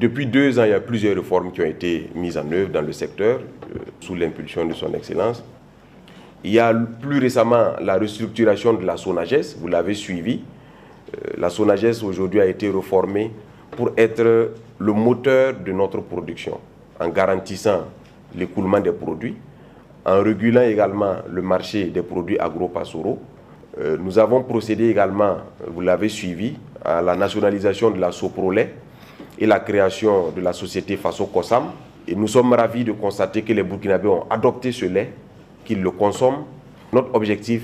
Depuis 2 ans, il y a plusieurs réformes qui ont été mises en œuvre dans le secteur, sous l'impulsion de son Excellence. Il y a plus récemment la restructuration de la SONAGES, vous l'avez suivi. La SONAGES aujourd'hui a été reformée pour être le moteur de notre production, en garantissant l'écoulement des produits, en régulant également le marché des produits agro-pastoraux. Nous avons procédé également, vous l'avez suivi, à la nationalisation de la Soprolait et la création de la société Faso Kosam. Et nous sommes ravis de constater que les Burkinabés ont adopté ce lait, qu'ils le consomment. Notre objectif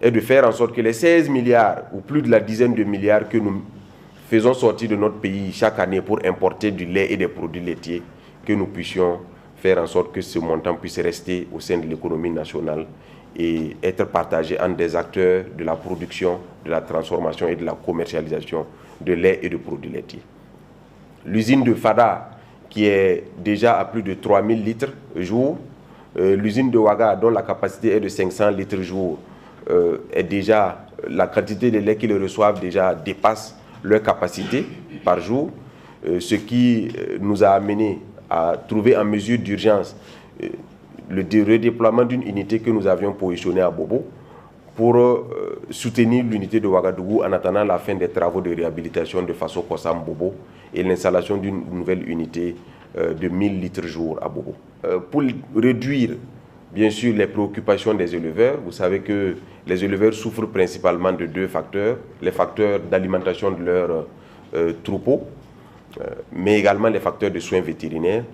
est de faire en sorte que les 16 milliards ou plus de la dizaine de milliards que nous faisons sortir de notre pays chaque année pour importer du lait et des produits laitiers, que nous puissions faire en sorte que ce montant puisse rester au sein de l'économie nationale et être partagé entre des acteurs de la production, de la transformation et de la commercialisation de lait et de produits laitiers. L'usine de Fada, qui est déjà à plus de 3000 litres jour, l'usine de Ouaga, dont la capacité est de 500 litres jour, est déjà, la quantité de lait qu'ils reçoivent déjà dépasse leur capacité par jour, ce qui nous a amené à trouver en mesure d'urgence le redéploiement d'une unité que nous avions positionnée à Bobo pour soutenir l'unité de Ouagadougou en attendant la fin des travaux de réhabilitation de Faso Kosam Bobo et l'installation d'une nouvelle unité de 1000 litres jour à Bobo. Pour réduire bien sûr les préoccupations des éleveurs, vous savez que les éleveurs souffrent principalement de 2 facteurs, les facteurs d'alimentation de leurs troupeaux, mais également les facteurs de soins vétérinaires.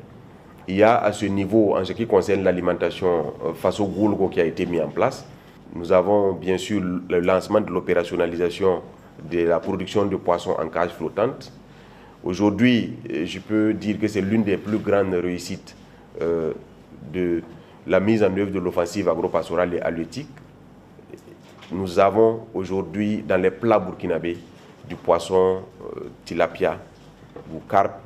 Il y a à ce niveau, en ce qui concerne l'alimentation, Faso Goulgo qui a été mis en place. Nous avons bien sûr le lancement de l'opérationnalisation de la production de poissons en cage flottante. Aujourd'hui, je peux dire que c'est l'une des plus grandes réussites de la mise en œuvre de l'offensive agro-pastorale et halieutique. Nous avons aujourd'hui dans les plats burkinabés du poisson tilapia ou carpe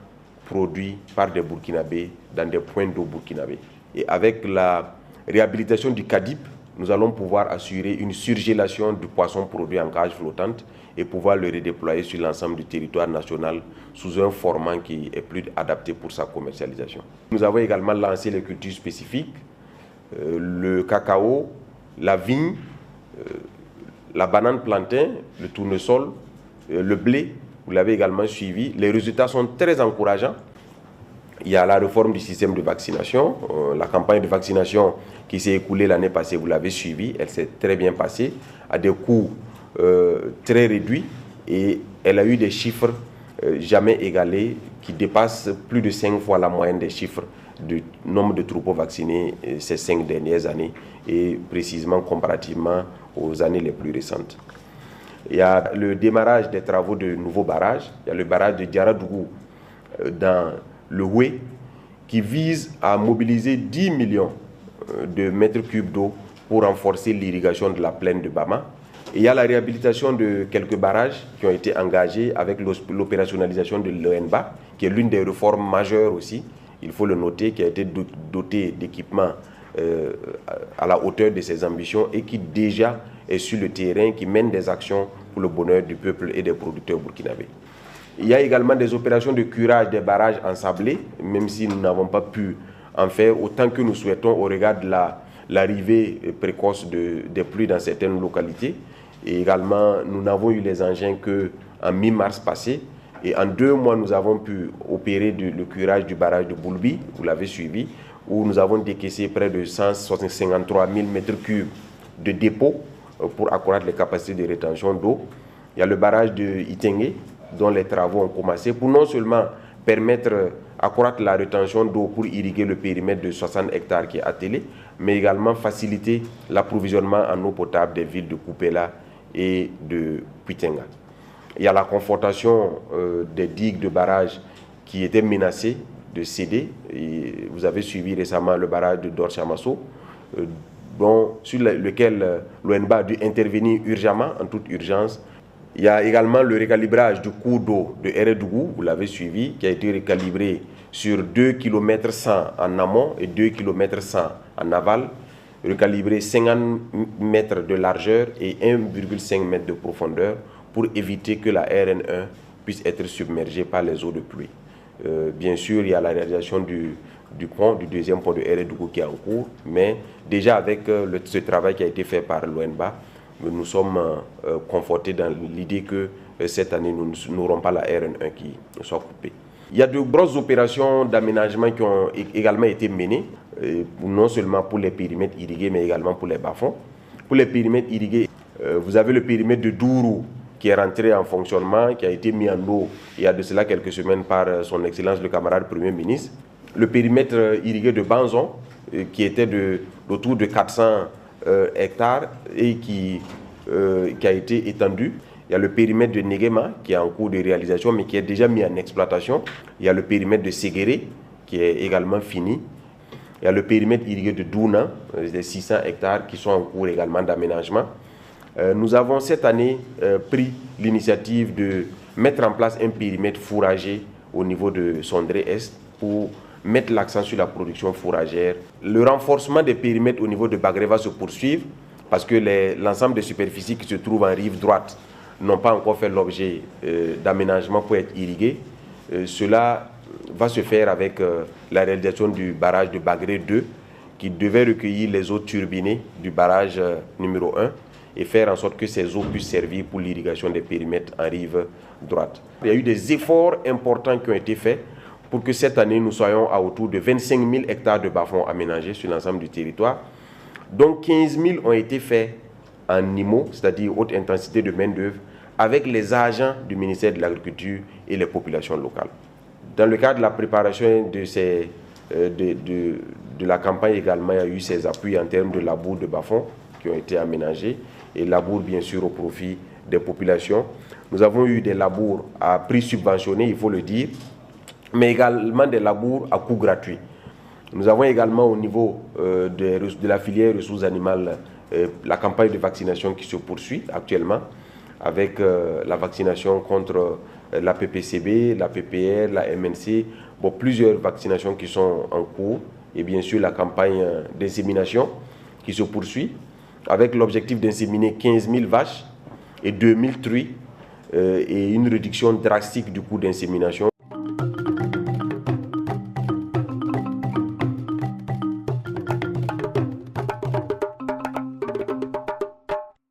produit par des Burkinabés dans des points d'eau burkinabés. Et avec la réhabilitation du CADIP, nous allons pouvoir assurer une surgélation du poisson produit en cage flottante et pouvoir le redéployer sur l'ensemble du territoire national sous un format qui est plus adapté pour sa commercialisation. Nous avons également lancé les cultures spécifiques, le cacao, la vigne, la banane plantain, le tournesol, le blé. Vous l'avez également suivi. Les résultats sont très encourageants. Il y a la réforme du système de vaccination. La campagne de vaccination qui s'est écoulée l'année passée, vous l'avez suivie. Elle s'est très bien passée, à des coûts très réduits. Et elle a eu des chiffres jamais égalés qui dépassent plus de 5 fois la moyenne des chiffres du nombre de troupeaux vaccinés ces 5 dernières années et précisément comparativement aux années les plus récentes. Il y a le démarrage des travaux de nouveaux barrages. Il y a le barrage de Diaradougou dans le Houé qui vise à mobiliser 10 millions de mètres cubes d'eau pour renforcer l'irrigation de la plaine de Bama. Et il y a la réhabilitation de quelques barrages qui ont été engagés avec l'opérationnalisation de l'ONBA, qui est l'une des réformes majeures aussi, il faut le noter, qui a été dotée d'équipements à la hauteur de ses ambitions et qui déjà est sur le terrain, qui mène des actions pour le bonheur du peuple et des producteurs burkinabés. Il y a également des opérations de curage des barrages ensablés, même si nous n'avons pas pu en faire autant que nous souhaitons au regard de l'arrivée précoce des pluies dans certaines localités. Et également, nous n'avons eu les engins qu'en mi-mars passé. Et en 2 mois, nous avons pu opérer le curage du barrage de Boulbi, vous l'avez suivi, où nous avons décaissé près de 153 000 m3 de dépôt pour accroître les capacités de rétention d'eau. Il y a le barrage de Itengue, dont les travaux ont commencé, pour non seulement permettre accroître la rétention d'eau pour irriguer le périmètre de 60 hectares qui est attelé, mais également faciliter l'approvisionnement en eau potable des villes de Koupela et de Puitenga. Il y a la confortation des digues de barrage qui étaient menacées de céder. Et vous avez suivi récemment le barrage de Dorchamasso, sur lequel l'ONBA a dû intervenir urgemment, en toute urgence. Il y a également le récalibrage du cours d'eau de Eredougou, vous l'avez suivi, qui a été récalibré sur 2,1 km en amont et 2,1 km en aval, recalibré 50 mètres de largeur et 1,5 mètre de profondeur pour éviter que la RN1 puisse être submergée par les eaux de pluie. Bien sûr, il y a la réalisation du deuxième pont de Hérédougou qui est en cours, mais déjà avec ce travail qui a été fait par l'ONBA, nous sommes confortés dans l'idée que cette année, nous n'aurons pas la RN1 qui soit coupée. Il y a de grosses opérations d'aménagement qui ont également été menées, non seulement pour les périmètres irrigués, mais également pour les bas-fonds. Pour les périmètres irrigués, vous avez le périmètre de Dourou qui est rentré en fonctionnement, qui a été mis en eau il y a de cela quelques semaines par son Excellence le camarade Premier ministre. Le périmètre irrigué de Banzon, qui était autour de 400 hectares et qui a été étendu. Il y a le périmètre de Negema qui est en cours de réalisation mais qui est déjà mis en exploitation. Il y a le périmètre de Séguéré qui est également fini. Il y a le périmètre irrigué de Douna, des 600 hectares qui sont en cours également d'aménagement. Nous avons cette année pris l'initiative de mettre en place un périmètre fourrager au niveau de Sondré-Est pour mettre l'accent sur la production fourragère. Le renforcement des périmètres au niveau de Bagré va se poursuivre parce que l'ensemble des superficies qui se trouvent en rive droite n'ont pas encore fait l'objet d'aménagement pour être irrigués. Cela va se faire avec la réalisation du barrage de Bagré 2 qui devait recueillir les eaux turbinées du barrage numéro 1 et faire en sorte que ces eaux puissent servir pour l'irrigation des périmètres en rive droite. Il y a eu des efforts importants qui ont été faits pour que cette année, nous soyons à autour de 25 000 hectares de bas-fonds aménagés sur l'ensemble du territoire. Donc 15 000 ont été faits en IMO, c'est-à-dire haute intensité de main-d'œuvre, avec les agents du ministère de l'Agriculture et les populations locales. Dans le cadre de la préparation de la campagne également, il y a eu ces appuis en termes de labour de bas-fonds qui ont été aménagés et labour bien sûr au profit des populations. Nous avons eu des labours à prix subventionné, il faut le dire, mais également des labours à coût gratuit. Nous avons également au niveau de la filière ressources animales la campagne de vaccination qui se poursuit actuellement avec la vaccination contre la PPCB, la PPR, la MNC, plusieurs vaccinations qui sont en cours et bien sûr la campagne d'insémination qui se poursuit avec l'objectif d'inséminer 15 000 vaches et 2 000 truies et une réduction drastique du coût d'insémination.